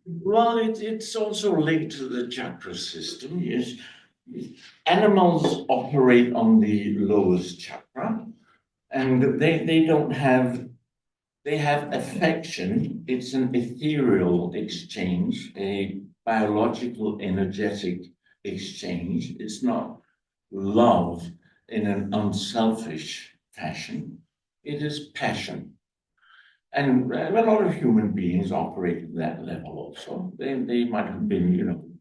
Well, it's also linked to the chakra system. Yes, animals operate on the lowest chakra, and they don't have they have affection. It's an ethereal exchange, a biological, energetic exchange. It's not love in an unselfish fashion. It is passion. And a lot of human beings operate at that level also. They might have been,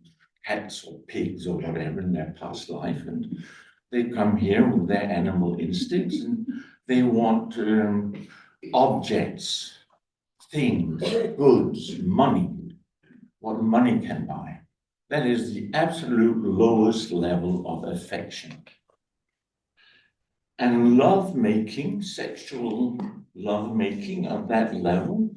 cats or pigs or whatever in their past life, and they come here with their animal instincts and they want objects, things, goods, money, what money can buy. That is the absolute lowest level of affection. And love-making, sexual love-making at that level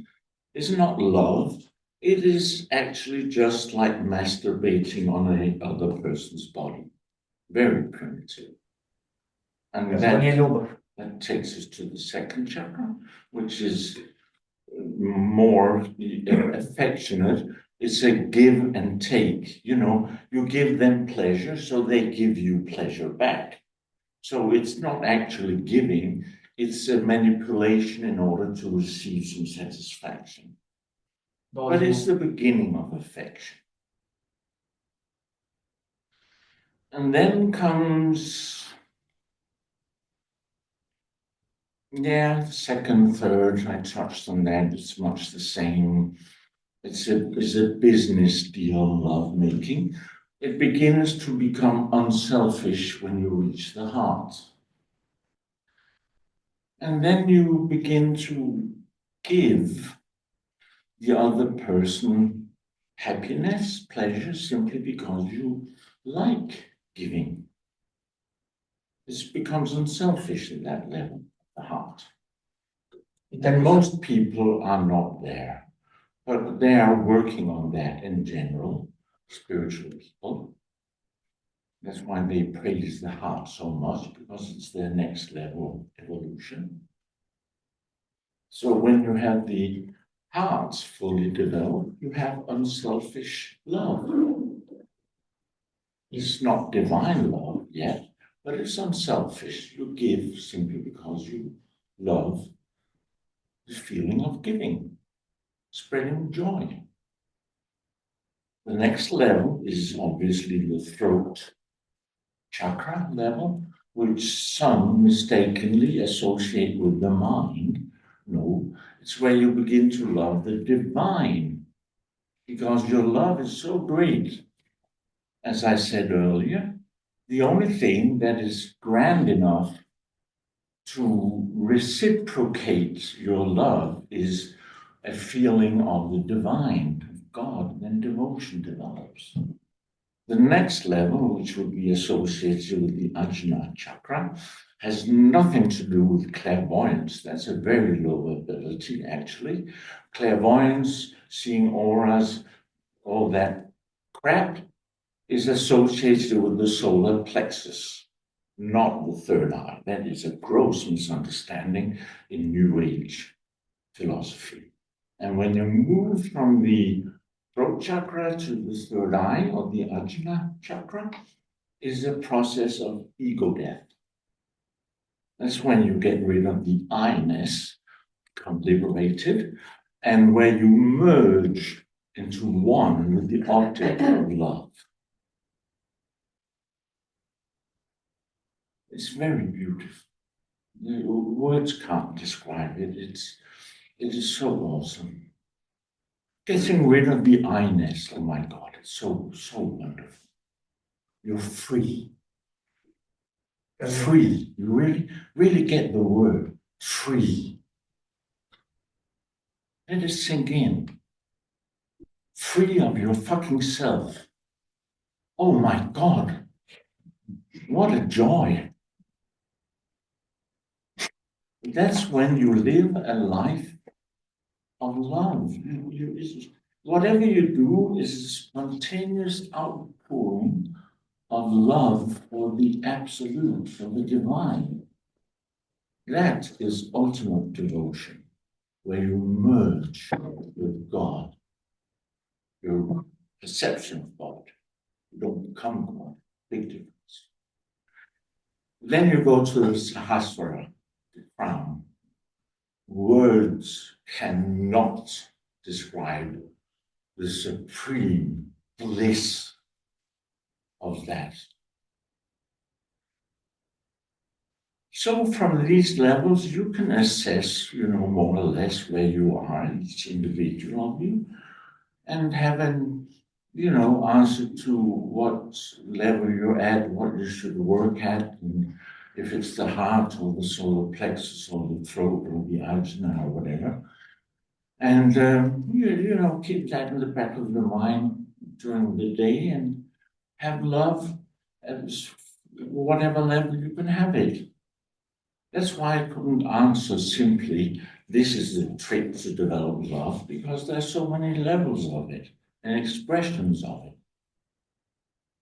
is not love. It is actually just like masturbating on a other person's body. Very primitive. And that takes us to the second chakra, which is more affectionate. It's a give and take. You give them pleasure, so they give you pleasure back. So it's not actually giving, it's a manipulation in order to receive some satisfaction. But it's the beginning of affection. And then comes, second, third, I touched on that, it's much the same. It's a business deal, lovemaking. It begins to become unselfish when you reach the heart. And then you begin to give the other person happiness, pleasure, simply because you like giving. This becomes unselfish at that level, the heart. And most people are not there, but they are working on that in general, spiritual people. That's why they praise the heart so much, because it's their next level of evolution. So when you have the hearts fully developed, you have unselfish love. It's not divine love yet, but it's unselfish. You give simply because you love the feeling of giving, spreading joy. The next level is obviously the throat chakra level, which some mistakenly associate with the mind. No, it's where you begin to love the divine, because your love is so great. As I said earlier, the only thing that is grand enough to reciprocate your love is a feeling of the divine, of God, and then devotion develops. The next level, which would be associated with the Ajna chakra, has nothing to do with clairvoyance. That's a very low ability, actually. Clairvoyance, seeing auras, all that crap, is associated with the solar plexus, not the third eye. That is a gross misunderstanding in New Age philosophy. And when you move from the throat chakra to the third eye, or the Ajna chakra, is a process of ego death. That's when you get rid of the I-ness, become liberated, and where you merge into one with the object of love. It's very beautiful. The words can't describe it. It is so awesome. Getting rid of the I-ness, oh my God, it's so wonderful. You're free. Free. You really get the word free. Let it sink in. Free of your fucking self. Oh my God. What a joy. That's when you live a life of love. Whatever you do is a spontaneous outpouring of love for the absolute, for the divine. That is ultimate devotion, where you merge with God. your perception of God. You don't become God. Big difference. Then you go to the Sahasrara, the crown. Words cannot describe the supreme bliss of that. So from these levels, you can assess, more or less where you are, each individual of you, and have an, answer to what level you're at, what you should work at, and if it's the heart or the solar plexus or the throat or the ajna or whatever. And, keep that in the back of your mind during the day and have love at whatever level you can have it. That's why I couldn't answer simply, this is the trick to develop love, because there's so many levels of it and expressions of it.